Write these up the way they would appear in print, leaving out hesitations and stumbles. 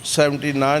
79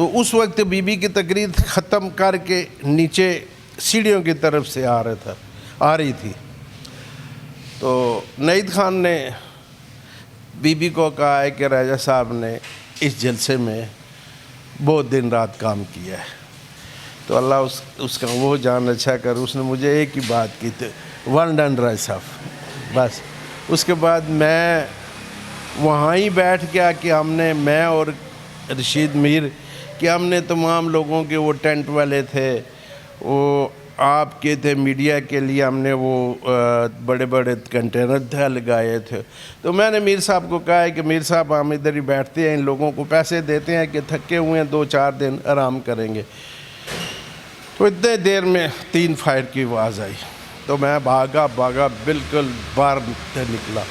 تو اس وقت be be کی تقریر ختم کر کے نیچے سیڑھیوں کی طرف سے آ رہی تھی، تو نعید خان نے بی بی کو کہا ہے کہ راجہ صاحب نے اس جلسے میں بہت دن رات کام کیا ہے، تو اللہ اس کا وہ جان اچھا کر، اس نے مجھے ایک ہی بات کی تھی، ون ڈن راج صاحب، بس۔ اس کے بعد میں وہاں ہی بیٹھ گیا کہ ہم نے، میں اور رشید میر، کہ ہم نے تمام لوگوں کے، وہ ٹینٹ والے تھے، وہ آپ کے تھے، میڈیا کے لیے ہم نے وہ بڑے بڑے کنٹینر لگائے تھے، تو میں نے میر صاحب کو کہا ہے کہ میر صاحب ہم ادھر ہی بیٹھتے ہیں، ان لوگوں کو پیسے دیتے ہیں کہ تھکے ہوئے ہیں 2-4 دن آرام کریں گے۔ تو اتنے دیر میں 3 فائر کی آواز آئی، تو میں بھاگا بالکل باہر نکلا،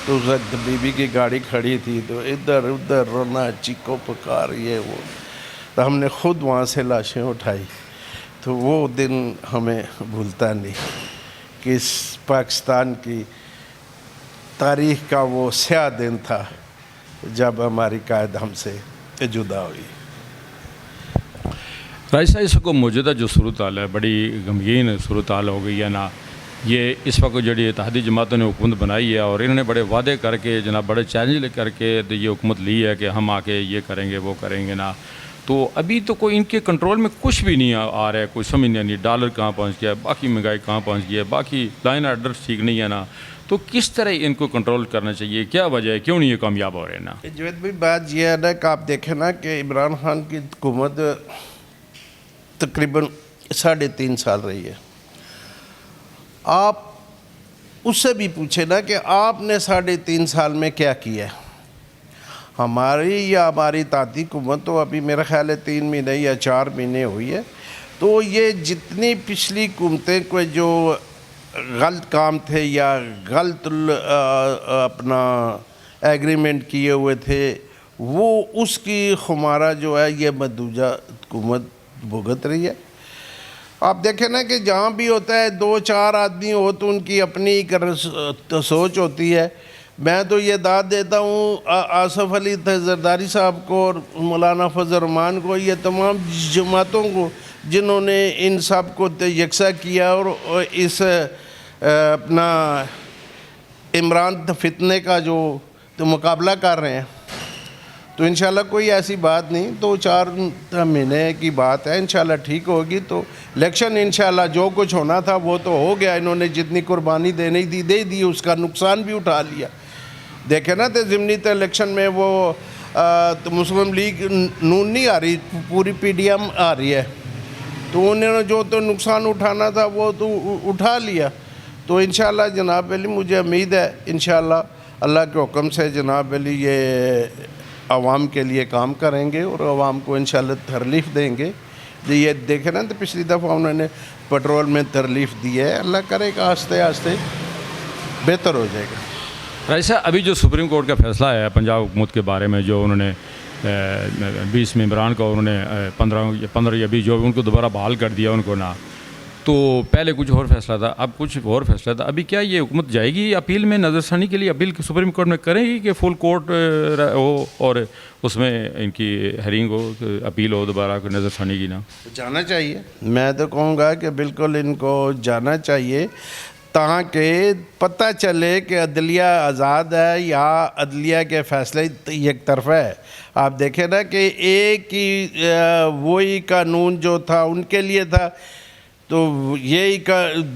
تو اس وقت بی بی کی گاڑی کھڑی تھی، تو ادھر ادھر رونا، چیخو پکار، یہ وہ، تو ہم نے خود وہاں سے لاشیں اٹھائی۔ تو وہ دن ہمیں بھولتا نہیں کہ اس پاکستان کی تاریخ کا وہ سیاہ دن تھا جب ہماری قائد ہم سے جدا ہوئی۔ راجہ صاحب، اس کو موجودہ جو صورتحال ہے بڑی غمگین صورتحال ہو گئی ہے نا، یہ اس وقت جڑی اتحادی جماعتوں نے حکومت بنائی ہے اور انہوں نے بڑے وعدے کر کے جناب بڑے چیلنج لے کر کے یہ حکومت لی ہے کہ ہم آ کے یہ کریں گے وہ کریں گے نا، تو ابھی تو کوئی ان کے کنٹرول میں کچھ بھی نہیں آ رہا ہے، کوئی سمجھ نہیں، ڈالر کہاں پہنچ گیا ہے، باقی مہنگائی کہاں پہنچ گئی ہے، باقی لائن آرڈر ٹھیک نہیں ہے نا، تو کس طرح ان کو کنٹرول کرنا چاہیے؟ کیا وجہ ہے، کیوں نہیں یہ کامیاب ہو رہے ہیں نا؟ جوید بھائی، بات یہ ہے نا کہ آپ دیکھیں نا کہ عمران خان کی حکومت تقریباً 3.5 سال رہی ہے، آپ اس سے بھی پوچھیں نا کہ آپ نے 3.5 سال میں کیا کیا ہے؟ ہماری تاتی حکومت تو ابھی میرا خیال ہے 3 مہینے یا 4 مہینے ہوئی ہے، تو یہ جتنی پچھلی حکومتیں کو جو غلط کام تھے یا غلط اپنا ایگریمنٹ کیے ہوئے تھے، وہ اس کی خمارہ جو ہے یہ مدوجہ حکومت بھگت رہی ہے۔ آپ دیکھیں نا کہ جہاں بھی ہوتا ہے 2-4 آدمی ہو تو ان کی اپنی سوچ ہوتی ہے۔ میں تو یہ داد دیتا ہوں آصف علی زرداری صاحب کو اور مولانا فضل الرحمان کو، یہ تمام جماعتوں کو جنہوں نے ان سب کو یکساں کیا اور اس اپنا عمران فتنے کا جو مقابلہ کر رہے ہیں، تو انشاءاللہ کوئی ایسی بات نہیں، 2-4 مہینے کی بات ہے، انشاءاللہ ٹھیک ہوگی۔ تو الیکشن انشاءاللہ جو کچھ ہونا تھا وہ تو ہو گیا، انہوں نے جتنی قربانی دینی تھی دے دی، اس کا نقصان بھی اٹھا لیا۔ دیکھیں نا تو ضمنی الیکشن میں وہ مسلم لیگ نون نہیں آ رہی، پوری پی ڈی ایم آ رہی ہے، تو انہوں نے جو تو نقصان اٹھانا تھا وہ تو اٹھا لیا۔ تو انشاءاللہ جناب علی مجھے امید ہے انشاءاللہ اللہ کے حکم سے جناب علی یہ عوام کے لیے کام کریں گے اور عوام کو انشاءاللہ ترلیف دیں گے۔ یہ دیکھیں نا تو پچھلی دفعہ انہوں نے پیٹرول میں ترلیف دی ہے، اللہ کرے گا آہستہ آہستہ بہتر ہو جائے گا۔ راجہ صاحب، ابھی جو سپریم کورٹ کا فیصلہ ہے پنجاب حکومت کے بارے میں، جو انہوں نے 20 ممبران کو انہوں نے 15 یا 20 جو ان کو دوبارہ بحال کر دیا ان کو نا، تو پہلے کچھ اور فیصلہ تھا، اب کچھ اور فیصلہ تھا، ابھی کیا یہ حکومت جائے گی اپیل میں نظر ثانی کے لیے؟ اپیل سپریم کورٹ میں کریں گی کہ فل کورٹ ہو اور اس میں ان کی ہیرنگ ہو، اپیل ہو دوبارہ نظر ثانی کی؟ نا جانا چاہیے، میں تو کہوں گا کہ بالکل ان کو جانا چاہیے، تاکہ پتہ چلے کہ عدلیہ آزاد ہے یا عدلیہ کے فیصلے یک طرفہ ہے۔ آپ دیکھیں نا کہ ایک ہی وہی قانون جو تھا ان کے لیے تھا، تو یہی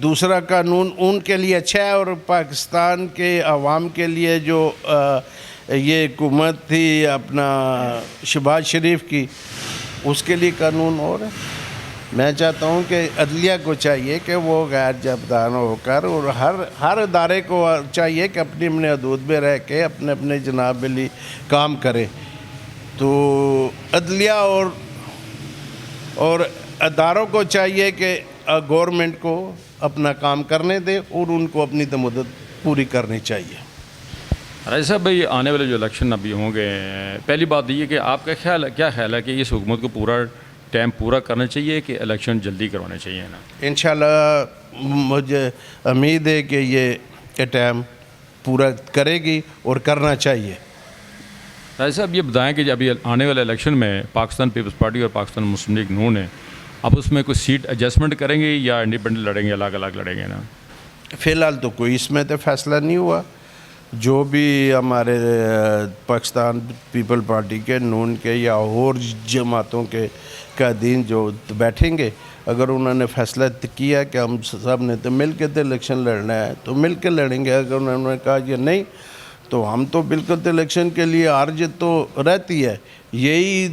دوسرا قانون ان کے لیے اچھا ہے، اور پاکستان کے عوام کے لیے جو یہ حکومت تھی اپنا شہباز شریف کی، اس کے لیے قانون اور ہے۔ میں چاہتا ہوں کہ عدلیہ کو چاہیے کہ وہ غیر جانبدار ہو کر، اور ہر ادارے کو چاہیے کہ اپنی اپنے حدود میں رہ کے اپنے اپنے جناب علی کام کرے۔ تو عدلیہ اور اداروں کو چاہیے کہ گورنمنٹ کو اپنا کام کرنے دے اور ان کو اپنی مدت پوری کرنی چاہیے۔ راجہ صاحب بھائی، آنے والے جو الیکشن ابھی ہوں گے، پہلی بات یہ کہ آپ کا کیا خیال ہے کہ اس حکومت کو پورا ٹائم پورا کرنا چاہیے کہ الیکشن جلدی کروانے چاہیے نا؟ انشاءاللہ مجھے امید ہے کہ یہ ٹائم پورا کرے گی اور کرنا چاہیے۔ راجہ صاحب یہ بتائیں کہ ابھی آنے والے الیکشن میں پاکستان پیپلز پارٹی اور پاکستان مسلم لیگ نون ہے، اب اس میں کوئی سیٹ ایڈجسٹمنٹ کریں گے یا انڈیپینڈنٹ لڑیں گے، الگ الگ لڑیں گے نا؟ فی الحال تو کوئی اس میں تو فیصلہ نہیں ہوا. جو بھی ہمارے پاکستان پیپل پارٹی کے، نون کے یا اور جماعتوں کے قائدین جو بیٹھیں گے، اگر انہوں نے فیصلہ کیا کہ ہم سب نے تو مل کے تو الیکشن لڑنا ہے تو مل کے لڑیں گے. اگر انہوں نے کہا یہ نہیں تو ہم تو بالکل تو الیکشن کے لیے ہار جیت تو رہتی ہے. یہی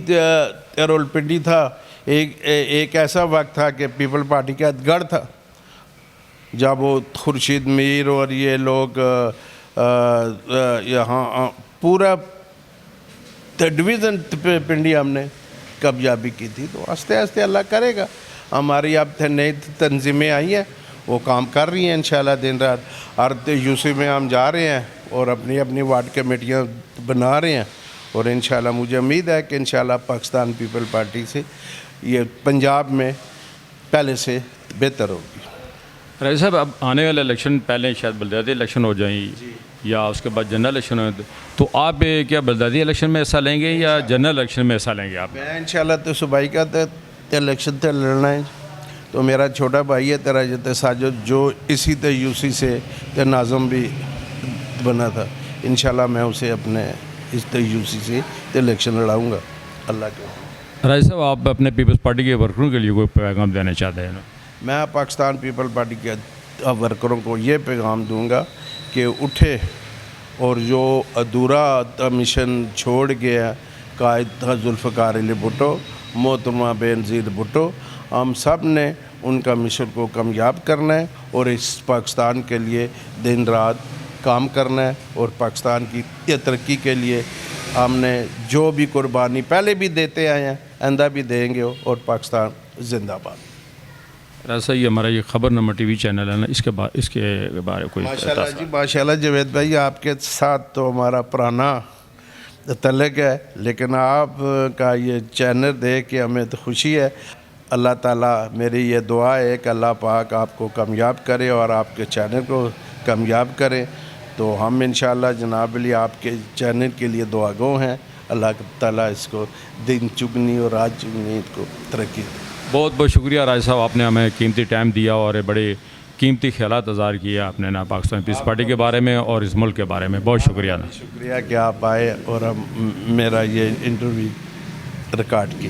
راولپنڈی تھا، ایک ایسا وقت تھا کہ پیپل پارٹی کا گڑھ تھا، جب وہ خورشید میر اور یہ لوگ یہاں پورا ڈویژن پنڈی ہم نے کامیابی کی تھی. تو آہستہ آہستہ اللہ کرے گا. ہماری اب نئی تنظیمیں آئی ہیں، وہ کام کر رہی ہیں انشاءاللہ دن رات. ہر یوسی میں ہم جا رہے ہیں اور اپنی اپنی وارڈ کمیٹیاں بنا رہے ہیں، اور انشاءاللہ مجھے امید ہے کہ انشاءاللہ پاکستان پیپل پارٹی سے یہ پنجاب میں پہلے سے بہتر ہوگی. راجہ صاحب اب آنے والے الیکشن پہلے شاید بلدیاتی الیکشن ہو جائیں یا اس کے بعد جنرل الیکشن ہو، تو آپ کیا بلدیاتی الیکشن میں حصہ لیں گے یا جنرل الیکشن میں حصہ لیں گے آپ؟ میں انشاءاللہ تو صوبائی کا الیکشن تے لڑنا ہے. تو میرا چھوٹا بھائی ہے تراجت ساجد جو اسی تے یوسی سے تے ناظم بھی بنا تھا، انشاءاللہ میں اسے اپنے اس تے یوسی سے تے الیکشن لڑاؤں گا اللہ کے. راجہ صاحب آپ اپنے پیپلز پارٹی کے ورکروں کے لیے کوئی پیغام دینا چاہتے ہیں نا؟ میں پاکستان پیپل پارٹی کے ورکروں کو یہ پیغام دوں گا کہ اٹھے اور جو ادھورا مشن چھوڑ گیا قائد ذوالفقار علی بھٹو، محترمہ بے نظیر بھٹو، ہم سب نے ان کا مشن کو کامیاب کرنا ہے اور اس پاکستان کے لیے دن رات کام کرنا ہے. اور پاکستان کی ترقی کے لیے ہم نے جو بھی قربانی پہلے بھی دیتے آئے ہیں، آئندہ بھی دیں گے. اور پاکستان زندہ باد. راجہ صاحب یہ ہمارا یہ خبر نامہ ٹی وی چینل ہے نا، اس کے بارے کوئی ماشاءاللہ جی ماشاءاللہ جاوید بھائی، آپ کے ساتھ تو ہمارا پرانا تعلق ہے، لیکن آپ کا یہ چینل دیکھ کے ہمیں تو خوشی ہے. اللہ تعالیٰ میری یہ دعا ہے کہ اللہ پاک آپ کو کامیاب کرے اور آپ کے چینل کو کامیاب کرے. تو ہم انشاءاللہ جناب علی آپ کے چینل کے لیے دعا گو ہیں. اللہ تعالیٰ اس کو دن چگنی اور رات چگنی کو ترقی دے. بہت بہت شکریہ راجہ صاحب، آپ نے ہمیں قیمتی ٹائم دیا اور بڑے قیمتی خیالات اظہار کیا آپ نے نا پاکستان پیپلز پارٹی کے بارے میں اور اس ملک کے بارے میں. بہت شکریہ. شکریہ کہ آپ آئے اور میرا یہ انٹرویو ریکارڈ کیا.